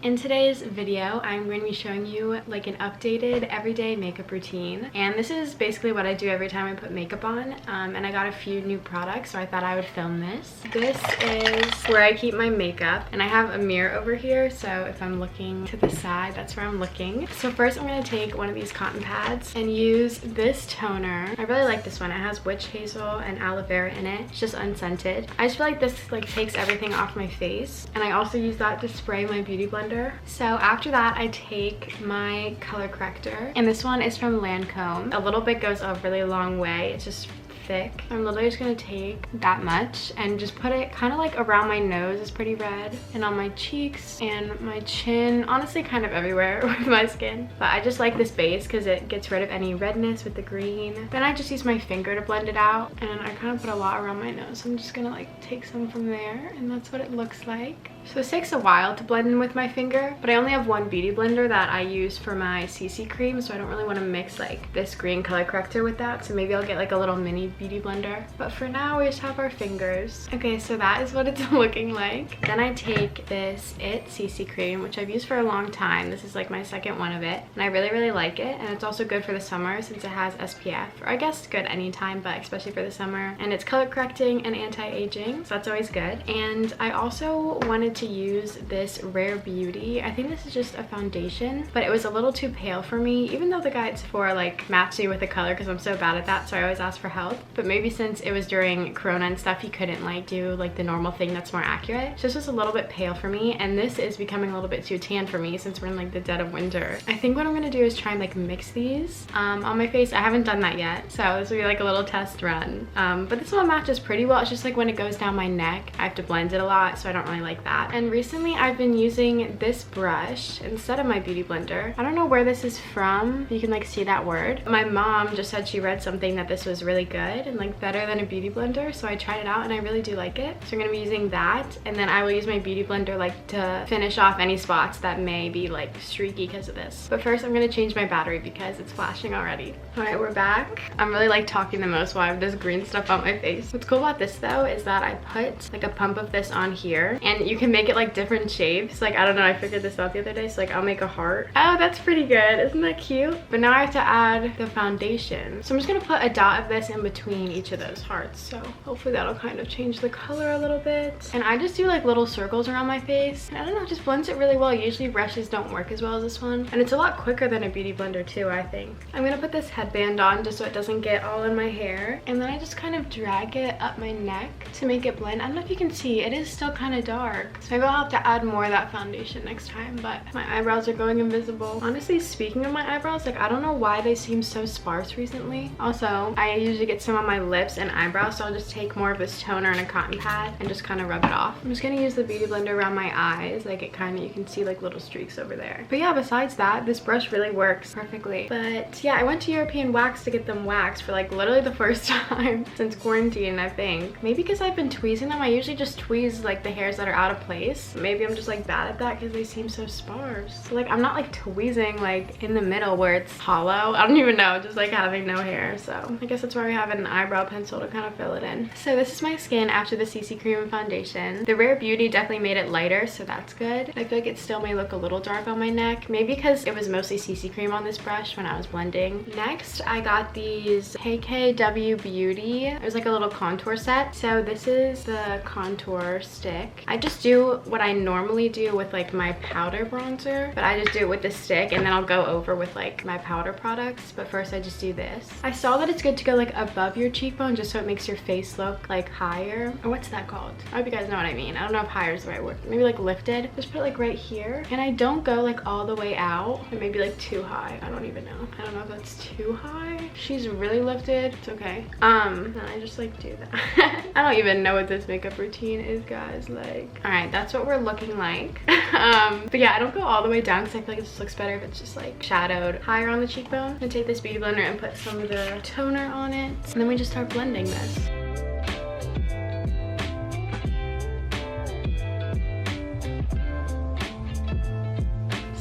In today's video, I'm going to be showing you like an updated everyday makeup routine. And this is basically what I do every time I put makeup on. And I got a few new products, so I thought I would film this. This is where I keep my makeup. And I have a mirror over here, so if I'm looking to the side, that's where I'm looking. So first I'm going to take one of these cotton pads and use this toner. I really like this one. It has witch hazel and aloe vera in it. It's just unscented. I just feel like this like takes everything off my face. And I also use that to spray my beauty blender. So after that, I take my color corrector, and this one is from Lancome. A little bit goes a really long way. It's just thick. I'm literally just gonna take that much and just put it kind of like around my nose. It's pretty red, and on my cheeks and my chin, honestly kind of everywhere with my skin. But I just like this base because it gets rid of any redness with the green. Then I just use my finger to blend it out, and I kind of put a lot around my nose. So I'm just gonna like take some from there, and that's what it looks like. So this takes a while to blend in with my finger, but I only have one beauty blender that I use for my CC cream, so I don't really want to mix like this green color corrector with that. So maybe I'll get like a little mini beauty blender. But for now, we just have our fingers. Okay, so that is what it's looking like. Then I take this CC cream, which I've used for a long time. This is like my second one of it, and I really like it. And it's also good for the summer since it has SPF, or I guess good anytime, but especially for the summer. And it's color correcting and anti-aging, so that's always good. And I also wanted to use this Rare Beauty. I think this is just a foundation, but it was a little too pale for me, even though the guides for like match you with the color, because I'm so bad at that, so I always ask for help. But maybe since it was during Corona and stuff, you couldn't like do like the normal thing that's more accurate. So this was a little bit pale for me, and this is becoming a little bit too tan for me since we're in like the dead of winter. I think what I'm gonna do is try and like mix these on my face. I haven't done that yet, so this will be like a little test run. But this one matches pretty well. It's just like when it goes down my neck, I have to blend it a lot, so I don't really like that. And recently I've been using this brush instead of my beauty blender. I don't know where this is from. You can like see that word. My mom just said she read something that this was really good and like better than a beauty blender, so I tried it out and I really do like it. So I'm gonna be using that, and then I will use my beauty blender like to finish off any spots that may be like streaky because of this. But first I'm gonna change my battery because it's flashing already. All right, we're back. I'm really like talking the most while I have this green stuff on my face. What's cool about this though is that I put like a pump of this on here, and you can make it like different shapes. Like I don't know, I figured this out the other day, so like I'll make a heart. Oh, that's pretty good. Isn't that cute? But now I have to add the foundation, so I'm just gonna put a dot of this in between each of those hearts, so hopefully that'll kind of change the color a little bit. And I just do like little circles around my face, and I don't know, it just blends it really well. Usually brushes don't work as well as this one, and it's a lot quicker than a beauty blender too, I think. I'm gonna put this headband on just so it doesn't get all in my hair, and then I just kind of drag it up my neck to make it blend. I don't know if you can see, it is still kind of dark, so maybe I'll have to add more of that foundation next time. But my eyebrows are going invisible. Honestly, speaking of my eyebrows, like I don't know why they seem so sparse recently. Also, I usually get some on my lips and eyebrows, so I'll just take more of this toner and a cotton pad and just kind of rub it off. I'm just gonna use the beauty blender around my eyes, like it kind of, you can see like little streaks over there. But yeah, besides that, this brush really works perfectly. But yeah, I went to European Wax to get them waxed for like literally the first time since quarantine, I think. Maybe because I've been tweezing them. I usually just tweeze like the hairs that are out of place. Maybe I'm just like bad at that because they seem so sparse. So like I'm not like tweezing like in the middle where it's hollow. I don't even know, just like having no hair. So I guess that's why we have an eyebrow pencil to kind of fill it in. So this is my skin after the CC cream and foundation. The Rare Beauty definitely made it lighter, so that's good. I feel like it still may look a little dark on my neck, maybe because it was mostly CC cream on this brush when I was blending. Next, I got these KKW Beauty. It was like a little contour set. So this is the contour stick. I just do what I normally do with like my powder bronzer, but I just do it with the stick, and then I'll go over with like my powder products. But first I just do this. I saw that it's good to go like above your cheekbone just so it makes your face look like higher, or what's that called? I hope you guys know what I mean. I don't know if higher is the right word. Maybe like lifted. Just put it like right here, and I don't go like all the way out. It may be like too high. I don't even know. I don't know if that's too high. She's really lifted. It's okay. And I just like do that. I don't even know what this makeup routine is, guys. Like, all right, that's what we're looking like. But yeah, I don't go all the way down because I feel like it just looks better if it's just like shadowed higher on the cheekbone. I'm gonna take this beauty blender and put some of the toner on it, and then we just start blending this.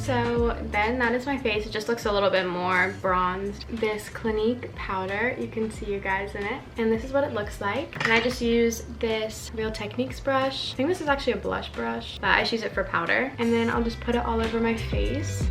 So then that is my face. It just looks a little bit more bronzed. This Clinique powder, you can see you guys in it. And this is what it looks like. And I just use this Real Techniques brush. I think this is actually a blush brush, but I just use it for powder. And then I'll just put it all over my face.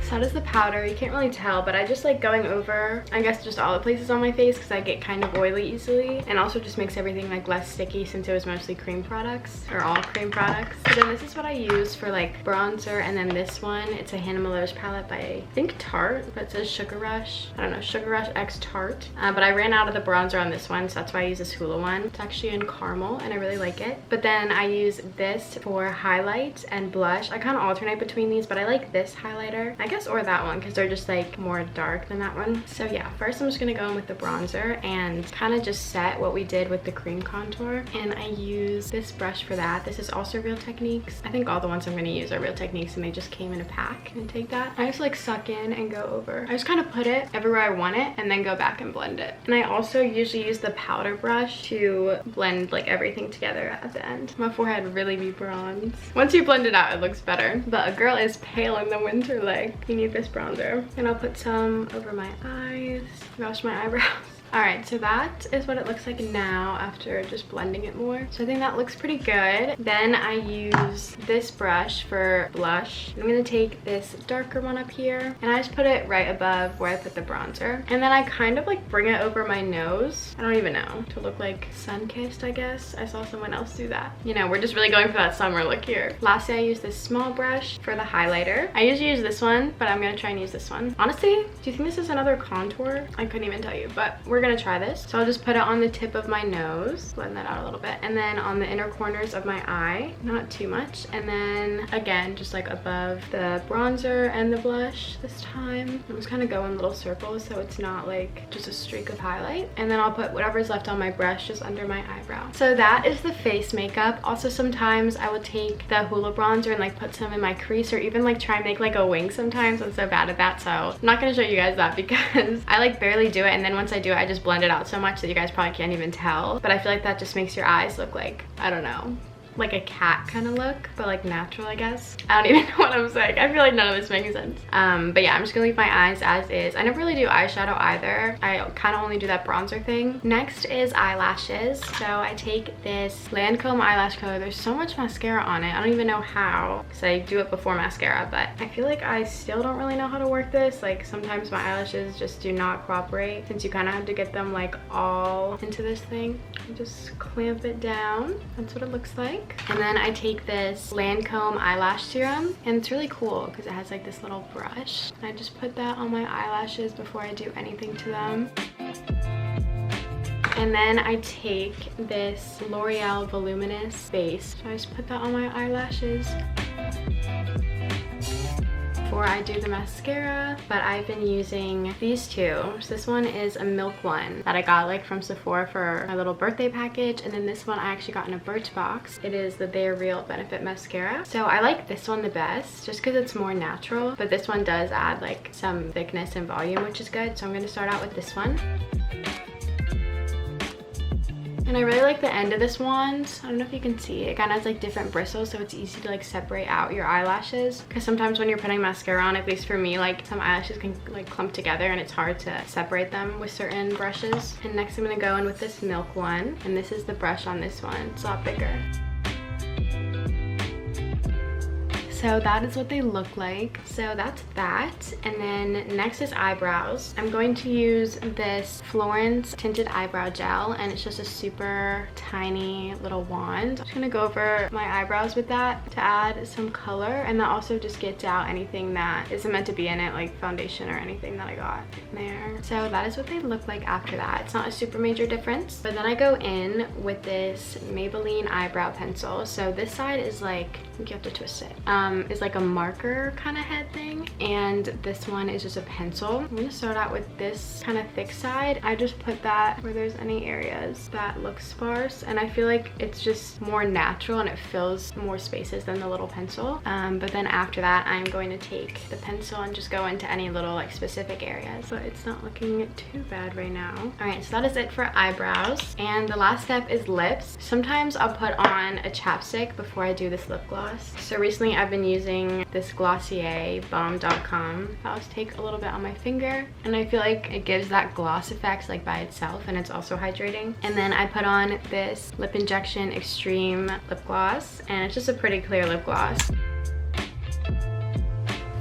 So that is the powder. You can't really tell, but I just like going over, I guess, just all the places on my face because I get kind of oily easily, and also just makes everything like less sticky since it was mostly cream products, or all cream products. So then this is what I use for like bronzer, and then this one, it's a Hannah Malone palette by, I think, Tarte, but it says Sugar Rush. I don't know, Sugar Rush X Tarte. But I ran out of the bronzer on this one, so that's why I use this Hoola one. It's actually in caramel, and I really like it. But then I use this for highlight and blush. I kind of alternate between these, but I like this highlighter, I guess, or that one, because they're just like more dark than that one. So yeah, first I'm just gonna go in with the bronzer and kind of just set what we did with the cream contour, and I use this brush for that. This is also Real Techniques. I think all the ones I'm gonna use are Real Techniques, and they just came in a pack. And take that, I just like suck in and go over. I just kind of put it everywhere I want it and then go back and blend it. And I also usually use the powder brush to blend like everything together at the end. My forehead really be bronzed. Once you blend it out, it looks better, but a girl is pale in the winter, like you need this bronzer. And I'll put some over my eyes, wash my eyebrows. Alright, so that is what it looks like now after just blending it more. So I think that looks pretty good. Then I use this brush for blush. I'm gonna take this darker one up here, and I just put it right above where I put the bronzer. And then I kind of like bring it over my nose, I don't even know, to look like sun-kissed, I guess. I saw someone else do that. You know, we're just really going for that summer look here. Lastly, I use this small brush for the highlighter. I usually use this one, but I'm gonna try and use this one. Honestly, do you think this is another contour? I couldn't even tell you, but we're gonna try this. So I'll just put it on the tip of my nose, blend that out a little bit, and then on the inner corners of my eye, not too much, and then again just like above the bronzer and the blush this time. I'm just kind of going little circles so it's not like just a streak of highlight, and then I'll put whatever's left on my brush just under my eyebrow. So that is the face makeup. Also sometimes I will take the Hoola bronzer and like put some in my crease, or even like try and make like a wing sometimes. I'm so bad at that, so I'm not gonna show you guys that because I like barely do it, and then once I do it I just blend it out so much that you guys probably can't even tell. But I feel like that just makes your eyes look like, I don't know, like a cat kind of look, but like natural, I guess. I don't even know what I'm saying. I feel like none of this makes sense. But yeah, I'm just gonna leave my eyes as is. I never really do eyeshadow either. I kind of only do that bronzer thing. Next is eyelashes. So I take this Lancome eyelash color. There's so much mascara on it. I don't even know how, because I do it before mascara, but I feel like I still don't really know how to work this. Like sometimes my eyelashes just do not cooperate, since you kind of have to get them like all into this thing. You just clamp it down. That's what it looks like. And then I take this Lancome eyelash serum, and it's really cool because it has like this little brush. I just put that on my eyelashes before I do anything to them. And then I take this L'Oreal Voluminous base. So I just put that on my eyelashes before I do the mascara. But I've been using these two. So this one is a milk one that I got like from Sephora for my little birthday package, and then this one I actually got in a Birchbox. It is the They're Real Benefit Mascara. So I like this one the best just because it's more natural, but this one does add like some thickness and volume, which is good. So I'm going to start out with this one. And I really like the end of this wand. I don't know if you can see. It kind of has like different bristles, so it's easy to like separate out your eyelashes. Because sometimes when you're putting mascara on, at least for me, like some eyelashes can like clump together and it's hard to separate them with certain brushes. And next I'm going to go in with this milk one. And this is the brush on this one. It's a lot bigger. So that is what they look like. So that's that. And then next is eyebrows. I'm going to use this Florence tinted eyebrow gel, and it's just a super tiny little wand. I'm just gonna go over my eyebrows with that to add some color, and that also just gets out anything that isn't meant to be in it, like foundation or anything that I got there. So that is what they look like after that. It's not a super major difference. But then I go in with this Maybelline eyebrow pencil. So this side is like, I think you have to twist it. is like a marker kind of head thing, and this one is just a pencil. I'm gonna start out with this kind of thick side. I just put that where there's any areas that look sparse, and I feel like it's just more natural and it fills more spaces than the little pencil. But then after that, I'm going to take the pencil and just go into any little like specific areas, but it's not looking too bad right now. All right, so that is it for eyebrows, and the last step is lips. Sometimes I'll put on a chapstick before I do this lip gloss. So recently I've been using this Glossier Balm.com. I'll just take a little bit on my finger, and I feel like it gives that gloss effect like by itself, and it's also hydrating. And then I put on this Lip Injection Extreme lip gloss, and it's just a pretty clear lip gloss.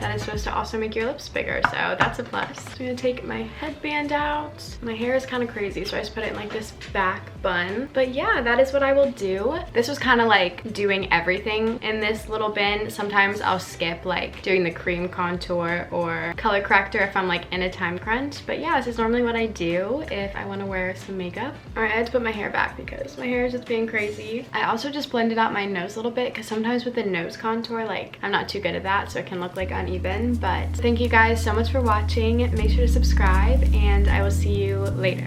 That is supposed to also make your lips bigger, so that's a plus. So I'm gonna take my headband out. My hair is kind of crazy, so I just put it in like this back bun. But yeah, that is what I will do. This was kind of like doing everything in this little bin. Sometimes I'll skip like doing the cream contour or color corrector if I'm like in a time crunch. But yeah, this is normally what I do if I want to wear some makeup. All right, I had to put my hair back because my hair is just being crazy. I also just blended out my nose a little bit because sometimes with the nose contour, like I'm not too good at that, so it can look like uneven. But thank you guys so much for watching. Make sure to subscribe, and I will see you later.